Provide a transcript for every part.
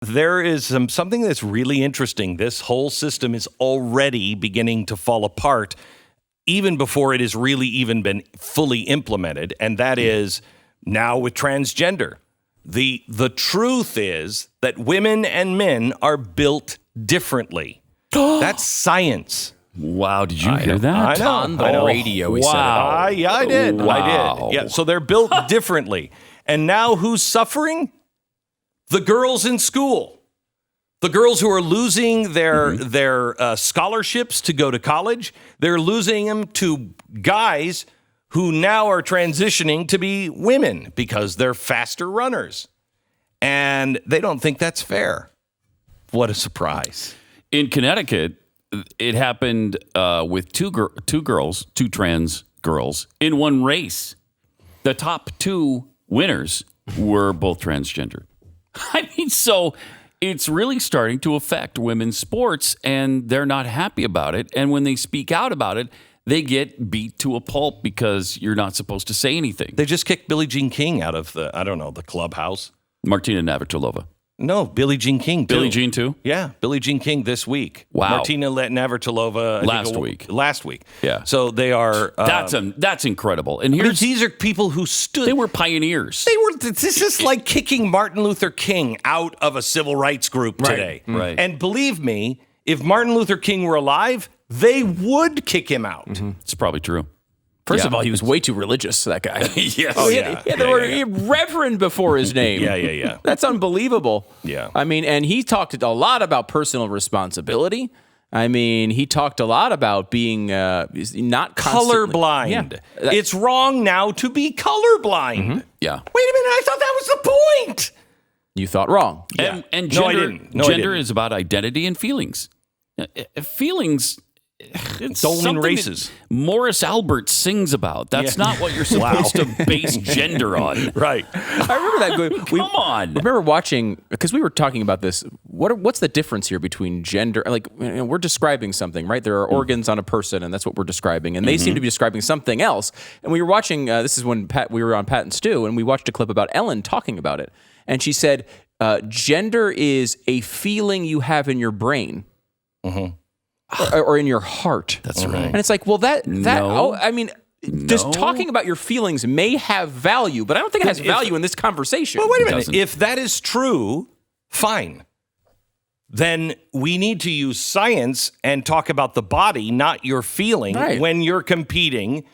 there is something that's really interesting. This whole system is already beginning to fall apart even before it has really even been fully implemented. And that is now with transgender. The truth is that women and men are built differently. That's science. Wow, did you hear that? I know. On the radio, he said it. Yeah, I did. Wow. I did. Yeah, so they're built differently. And now who's suffering? The girls in school. The girls who are losing their scholarships to go to college. They're losing them to guys who now are transitioning to be women because they're faster runners. And they don't think that's fair. What a surprise. In Connecticut, it happened with two trans girls in one race. The top two winners were both transgender. I mean, so it's really starting to affect women's sports, and they're not happy about it. And when they speak out about it, they get beat to a pulp because you're not supposed to say anything. They just kicked Billie Jean King out of the clubhouse. Martina Navratilova. No, Billie Jean King, too. Billie Jean, too? Yeah, Billie Jean King this week. Wow. Martina Navratilova. Last week. Yeah. So they are... That's incredible. And these are people who stood... They were pioneers. This is like kicking Martin Luther King out of a civil rights group today. Right. And believe me, if Martin Luther King were alive, they would kick him out. Mm-hmm. It's probably true. First of all, he was way too religious, that guy. Yes. He had the word reverend before his name. Yeah. That's unbelievable. Yeah. I mean, and he talked a lot about personal responsibility. I mean, he talked a lot about being not colorblind. Yeah. It's wrong now to be colorblind. Mm-hmm. Yeah. Wait a minute, I thought that was the point. You thought wrong. And No, I gender, didn't. No, I gender didn't. is about identity and feelings. Feelings... It's Stolen something races. that Morris Albert sings about. That's not what you're supposed to base gender on. Right. I remember that going. Come on. I remember watching, because we were talking about this. What's the difference here between gender? Like, we're describing something, right? There are organs on a person, and that's what we're describing. And they seem to be describing something else. And we were watching, this is when we were on Pat and Stu, and we watched a clip about Ellen talking about it. And she said, gender is a feeling you have in your brain. Mm-hmm. Or in your heart. That's right. And it's like, well, No. just talking about your feelings may have value, but I don't think it has value in this conversation. Well, wait a minute. doesn't. If that is true, fine. Then we need to use science and talk about the body, not your feeling, when you're competing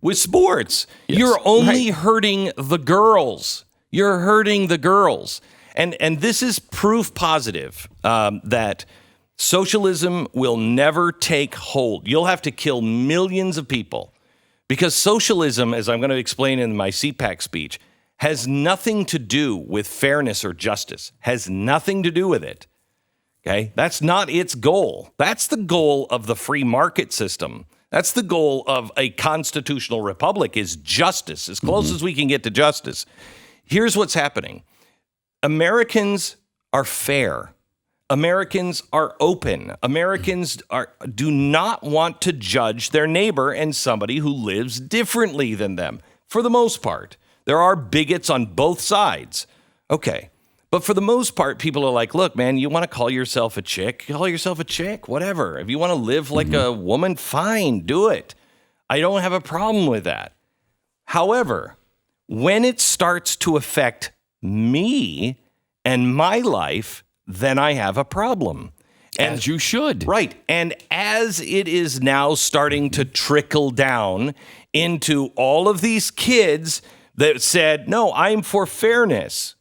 with sports. Yes. You're only hurting the girls. You're hurting the girls. And this is proof positive that socialism will never take hold. You'll have to kill millions of people because socialism, as I'm going to explain in my CPAC speech, has nothing to do with fairness or justice, has nothing to do with it. Okay? That's not its goal. That's the goal of the free market system. That's the goal of a constitutional republic is justice, as close as we can get to justice. Here's what's happening. Americans are fair. Americans are open. Americans do not want to judge their neighbor and somebody who lives differently than them, for the most part. There are bigots on both sides. Okay. But for the most part, people are like, look, man, you want to call yourself a chick? Call yourself a chick, whatever. If you want to live like a woman, fine, do it. I don't have a problem with that. However, when it starts to affect me and my life, then I have a problem. As you should. Right. And as it is now starting to trickle down into all of these kids that said, no, I'm for fairness.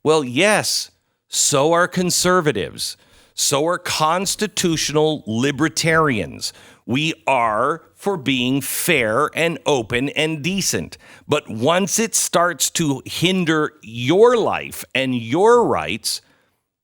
Well, yes, so are conservatives. So are constitutional libertarians. We are for being fair and open and decent. But once it starts to hinder your life and your rights,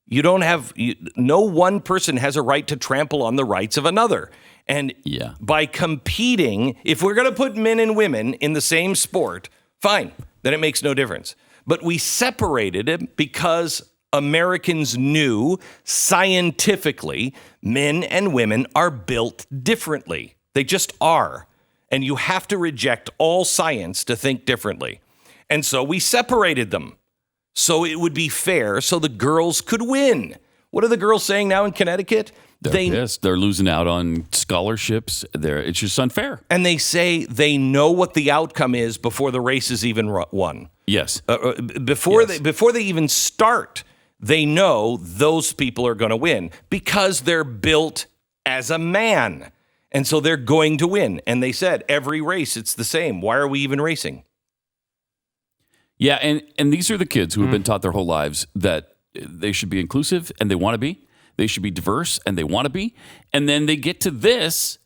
no one person has a right to trample on the rights of another. And by competing, if we're going to put men and women in the same sport, fine, then it makes no difference. But we separated it because Americans knew scientifically men and women are built differently. They just are. And you have to reject all science to think differently. And so we separated them. so it would be fair, so the girls could win. What are the girls saying now in Connecticut? They're pissed. They're losing out on scholarships. It's just unfair. And they say they know what the outcome is before the race is even won. Yes. Before they even start, they know those people are going to win because they're built as a man. And so they're going to win. And they said, every race, it's the same. Why are we even racing? Yeah, and these are the kids who have been taught their whole lives that they should be inclusive, and they want to be. They should be diverse, and they want to be. And then they get to this,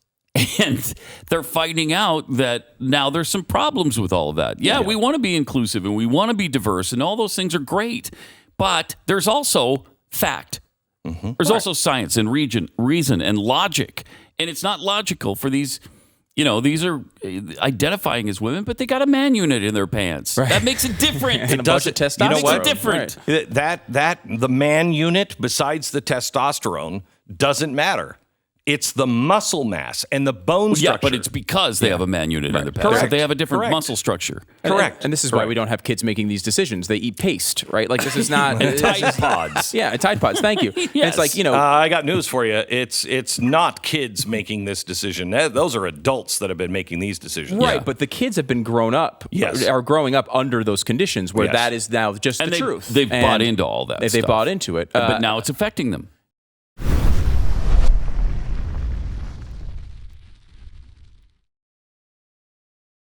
and they're finding out that now there's some problems with all of that. Yeah, we want to be inclusive, and we want to be diverse, and all those things are great. But there's also fact. There's also science and reason and logic. And it's not logical for these, these are identifying as women, but they got a man unit in their pants. Right. That makes it different. And a bunch of testosterone. You know what? Makes it different. Right. The man unit, besides the testosterone, doesn't matter. It's the muscle mass and the bone structure. Yeah, but it's because they have a man unit in their pants. So they have a different muscle structure. Correct. And this is why we don't have kids making these decisions. They eat paste, right? Like this is not Tide Pods. Yeah, Tide Pods. Thank you. Yes. And it's like, I got news for you. It's not kids making this decision. Those are adults that have been making these decisions. Right, Yeah. but the kids have been are growing up under those conditions where that is now just the truth. They've bought into all that They've stuff. bought into it. But now it's affecting them.